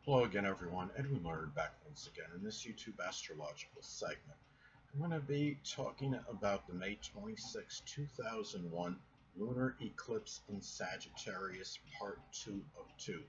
Hello again, everyone. Edwin Learnard back once again in this YouTube astrological segment. I'm going to be talking about the May 26, 2001 Lunar Eclipse in Sagittarius, Part 2 of 2.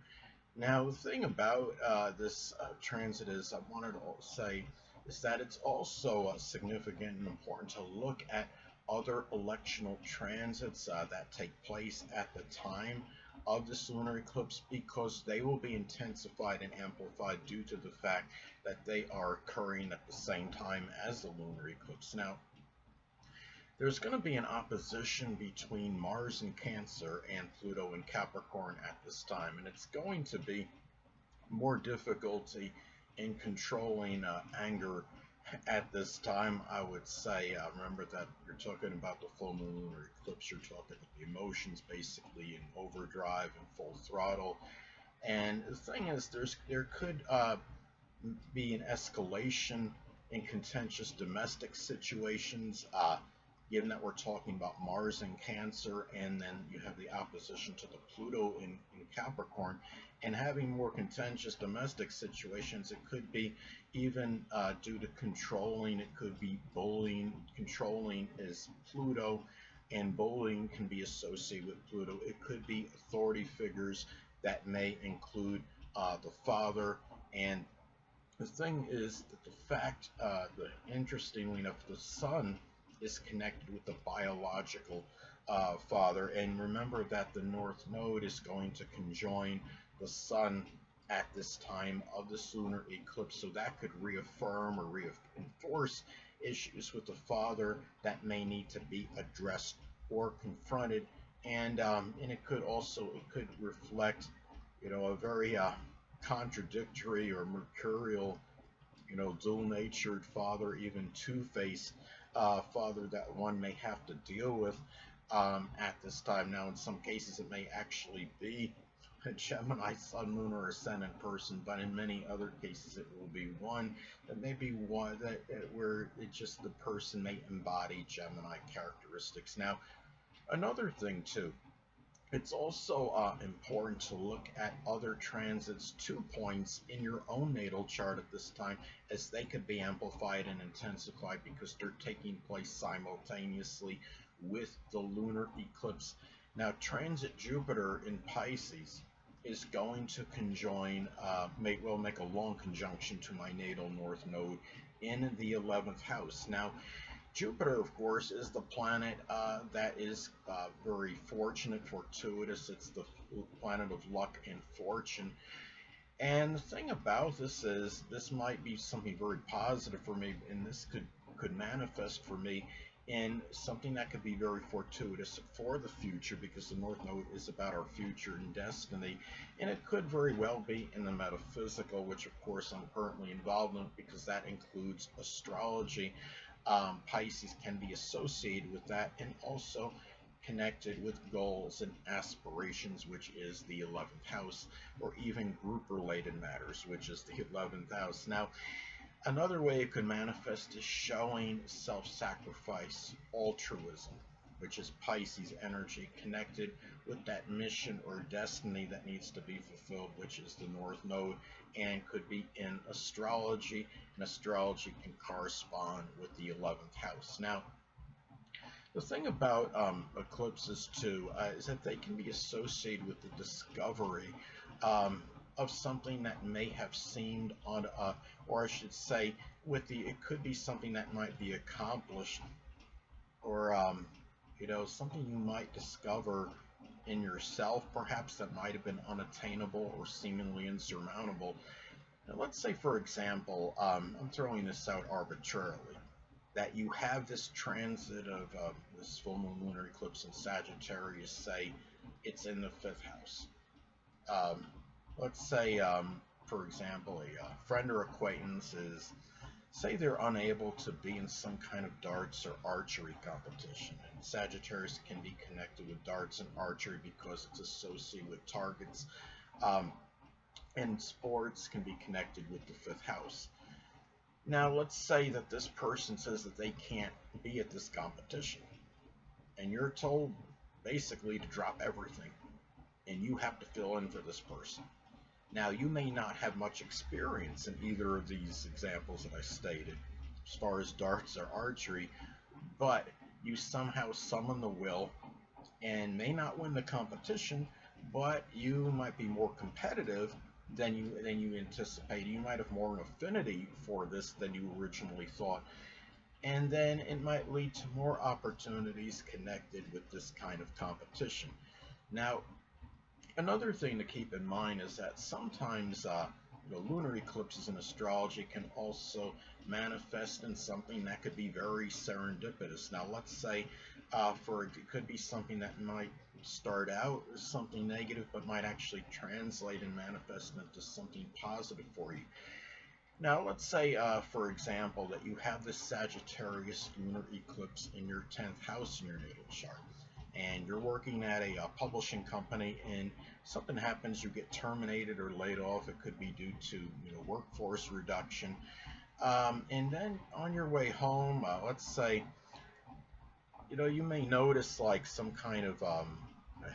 Now, the thing about this transit is I wanted to say is that it's also significant and important to look at other electional transits that take place at the time of this lunar eclipse because they will be intensified and amplified due to the fact that they are occurring at the same time as the lunar eclipse. Now, there's going to be an opposition between Mars in Cancer and Pluto in Capricorn at this time, and it's going to be more difficulty in controlling anger at this time. I would say, remember that you're talking about the full moon lunar eclipse, you're talking about the emotions basically in overdrive and full throttle. And the thing is, there could be an escalation in contentious domestic situations, given that we're talking about Mars in Cancer, and then you have the opposition to the Pluto in Capricorn, and having more contentious domestic situations. It could be even due to controlling, it could be bullying. Controlling is Pluto, and bullying can be associated with Pluto. It could be authority figures that may include the father. And the thing is that interestingly enough, the sun is connected with the biological father. And remember that the North Node is going to conjoin the sun at this time of this lunar eclipse. So that could reaffirm or reinforce issues with the father that may need to be addressed or confronted. And it could reflect, a very contradictory or mercurial, dual-natured father, even two-faced father that one may have to deal with at this time. Now, in some cases, it may actually be a Gemini Sun, Moon, or Ascendant person, but in many other cases, it will be one that may be one where the person may embody Gemini characteristics. Now, another thing too, it's also important to look at other transits 2 points in your own natal chart at this time, as they could be amplified and intensified because they're taking place simultaneously with the lunar eclipse. Now, transit Jupiter in Pisces is going to conjoin, make a long conjunction to my natal North Node in the 11th house. Now, Jupiter, of course, is the planet that is very fortunate, fortuitous. It's the planet of luck and fortune. And the thing about this is, this might be something very positive for me, and this could manifest for me in something that could be very fortuitous for the future, because the North Node is about our future and destiny, and it could very well be in the metaphysical, which of course I'm currently involved in, because that includes astrology. Pisces can be associated with that, and also connected with goals and aspirations, which is the 11th house, or even group related matters, which is the 11th house. Now, another way it could manifest is showing self-sacrifice, altruism, which is Pisces energy, connected with that mission or destiny that needs to be fulfilled, which is the North Node, and could be in astrology, and astrology can correspond with the 11th house. Now, the thing about eclipses too is that they can be associated with the discovery of something that may have seemed or I should say, it could be something that might be accomplished, or something you might discover in yourself, perhaps, that might have been unattainable or seemingly insurmountable. Now, let's say, for example, I'm throwing this out arbitrarily, that you have this transit of this full moon lunar eclipse in Sagittarius, say it's in the 5th house. Let's say, for example, a friend or acquaintance say they're unable to be in some kind of darts or archery competition. And Sagittarius can be connected with darts and archery because it's associated with targets. And sports can be connected with the 5th house. Now, let's say that this person says that they can't be at this competition, and you're told basically to drop everything, and you have to fill in for this person. Now, you may not have much experience in either of these examples that I stated, as far as darts or archery, but you somehow summon the will and may not win the competition, but you might be more competitive than you anticipated. You might have more affinity for this than you originally thought, and then it might lead to more opportunities connected with this kind of competition. Now, another thing to keep in mind is that sometimes lunar eclipses in astrology can also manifest in something that could be very serendipitous. Now, let's say it could be something that might start out as something negative, but might actually translate and manifest into something positive for you. Now, let's say, for example, that you have this Sagittarius lunar eclipse in your 10th house in your natal chart, and you're working at a publishing company, and something happens, you get terminated or laid off. It could be due to workforce reduction, and then on your way home, let's say you may notice like some kind of a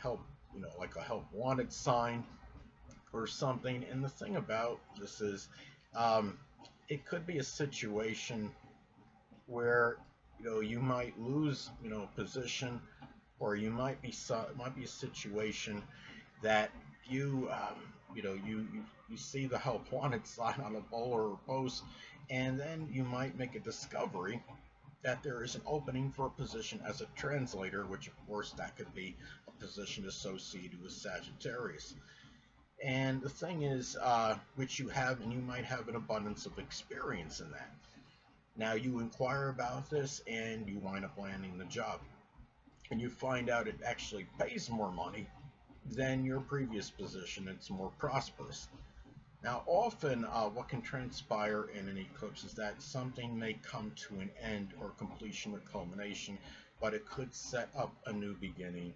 help, like a help wanted sign or something. And the thing about this is, um, it could be a situation where you might lose a position, or it might be a situation that you see the help wanted sign on a bowler or post, and then you might make a discovery that there is an opening for a position as a translator, which of course that could be a position associated with Sagittarius. And the thing is, which you have, and you might have an abundance of experience in that. Now you inquire about this and you wind up landing the job, and you find out it actually pays more money than your previous position. It's more prosperous. Now, often what can transpire in an eclipse is that something may come to an end or completion or culmination, but it could set up a new beginning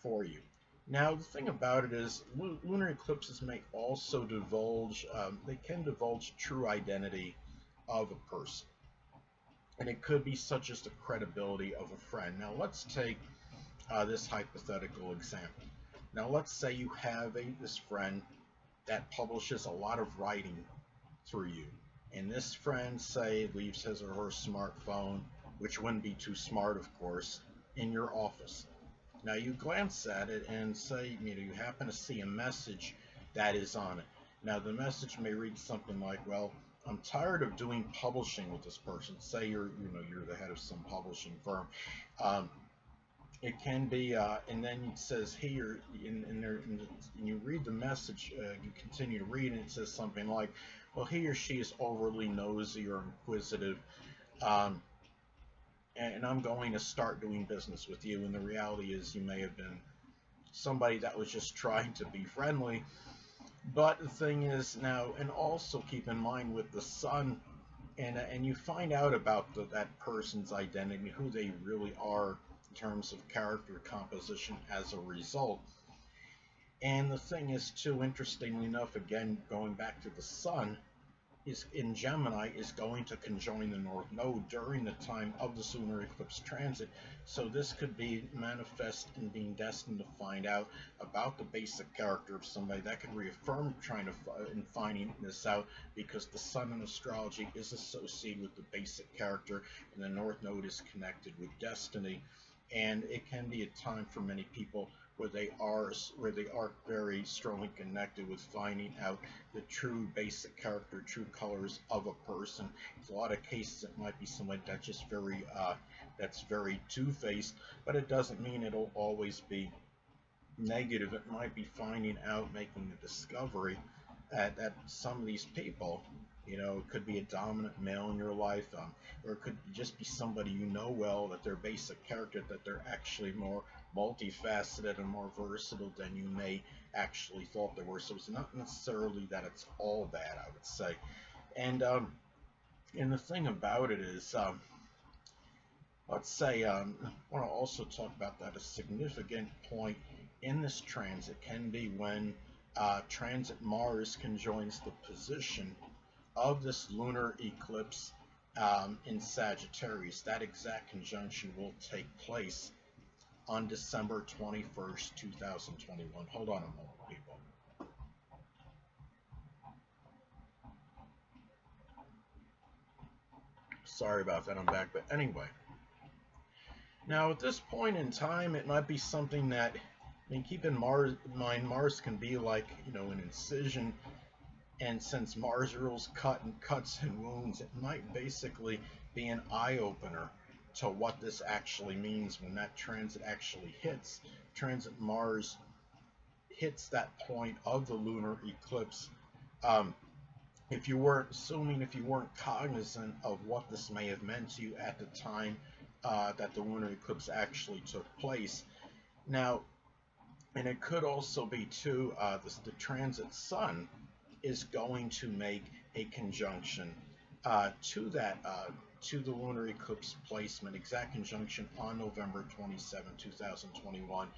for you. Now, the thing about it is, lunar eclipses may also divulge, they can divulge true identity of a person. And it could be such as the credibility of a friend. Now, let's take this hypothetical example. Now, let's say you have this friend that publishes a lot of writing through you, and this friend, say, leaves his or her smartphone, which wouldn't be too smart, of course, in your office. Now you glance at it and say, you happen to see a message that is on it. Now the message may read something like, well, I'm tired of doing publishing with this person. Say you're the head of some publishing firm. It can be, and then it says here, and you read the message, you continue to read, and it says something like, well, he or she is overly nosy or inquisitive, and I'm going to start doing business with you. And the reality is, you may have been somebody that was just trying to be friendly. But the thing is now, and also keep in mind with the sun, and you find out about that person's identity, who they really are, terms of character composition as a result. And the thing is too, interestingly enough, again going back to the sun, is in Gemini, is going to conjoin the North Node during the time of the lunar eclipse transit. So this could be manifest in being destined to find out about the basic character of somebody. That could reaffirm in finding this out, because the sun in astrology is associated with the basic character, and the North Node is connected with destiny. And it can be a time for many people where they are very strongly connected with finding out the true basic character, true colors of a person. In a lot of cases, it might be somebody that's just that's very two-faced, but it doesn't mean it'll always be negative. It might be finding out, making the discovery that some of these people, it could be a dominant male in your life, or it could just be somebody well, that their basic character, that they're actually more multifaceted and more versatile than you may actually thought they were. So it's not necessarily that it's all bad, I would say. And the thing about it is, let's say, I want to also talk about that a significant point in this transit can be when transit Mars conjoins the position of this lunar eclipse in Sagittarius. That exact conjunction will take place on December 21st, 2021. Hold on a moment, people. Sorry about that, I'm back. But anyway, now at this point in time, it might be something that, I mean, keep in mind, Mars can be like, an incision, and since Mars rules cuts and wounds, it might basically be an eye-opener to what this actually means when that transit actually hits. Transit Mars hits that point of the lunar eclipse. Um, if you weren't cognizant of what this may have meant to you at the time that the lunar eclipse actually took place. Now, and it could also be too, the transit sun is going to make a conjunction to the lunar eclipse placement, exact conjunction on November 27, 2021,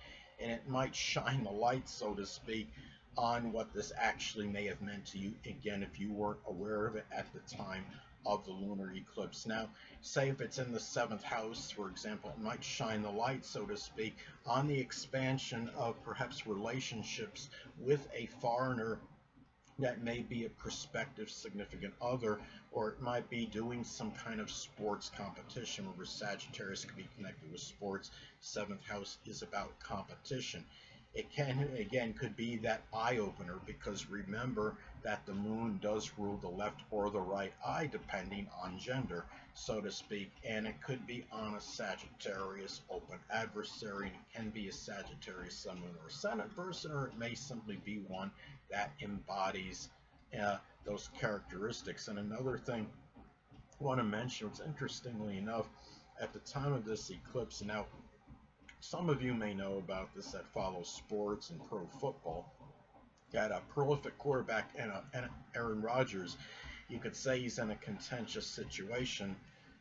and it might shine the light, so to speak, on what this actually may have meant to you, again, if you weren't aware of it at the time of the lunar eclipse. Now, say if it's in the 7th house, for example, it might shine the light, so to speak, on the expansion of perhaps relationships with a foreigner that may be a prospective significant other, or it might be doing some kind of sports competition. Where Sagittarius could be connected with sports. 7th house is about competition. It can, again, could be that eye opener, because remember that the moon does rule the left or the right eye depending on gender, so to speak, and it could be on a Sagittarius open adversary. It can be a Sagittarius sun, moon, or ascendant person, or it may simply be one that embodies those characteristics. And another thing I want to mention, it's interestingly enough, at the time of this eclipse, now some of you may know about this that follow sports and pro football, that a prolific quarterback and Aaron Rodgers, you could say he's in a contentious situation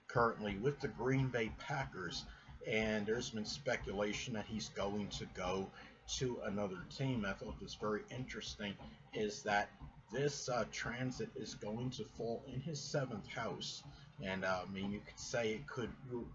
currently with the Green Bay Packers, and there's been speculation that he's going to go to another team. I thought this very interesting, is that this transit is going to fall in his 7th house. And I mean, you could say it could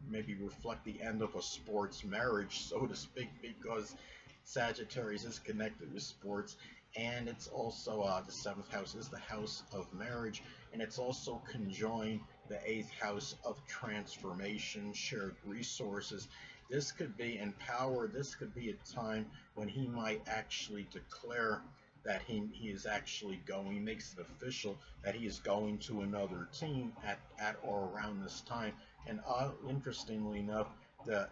maybe reflect the end of a sports marriage, so to speak, because Sagittarius is connected with sports, and it's also the 7th house is the house of marriage, and it's also conjoined the 8th house of transformation, shared resources. This could be in power. This could be a time when he might actually declare that he is actually going, he makes it official that he is going to another team at or around this time. And interestingly enough,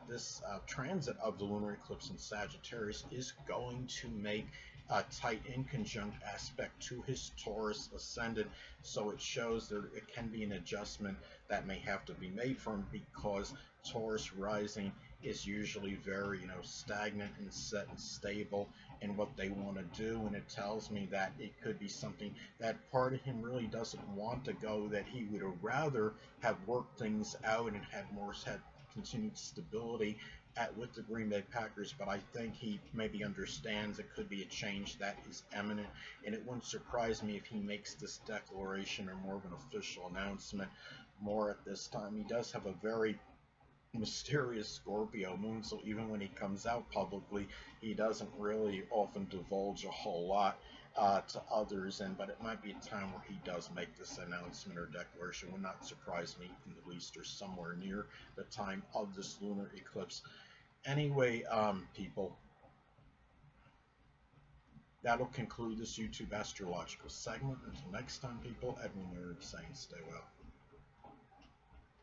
this transit of the lunar eclipse in Sagittarius is going to make a tight inconjunct aspect to his Taurus ascendant, so it shows that it can be an adjustment that may have to be made for him, because Taurus rising is usually very stagnant and set and stable in what they want to do, and it tells me that it could be something that part of him really doesn't want to go, that he would rather have worked things out and had continued stability with the Green Bay Packers. But I think he maybe understands it could be a change that is imminent, and it wouldn't surprise me if he makes this declaration or more of an official announcement more at this time. He does have a very mysterious Scorpio moon, so even when he comes out publicly, he doesn't really often divulge a whole lot to others, but it might be a time where he does make this announcement or declaration. Would not surprise me in the least, or somewhere near the time of this lunar eclipse. Anyway, people, that'll conclude this YouTube astrological segment. Until next time, people, Edwin Learnard saying stay well.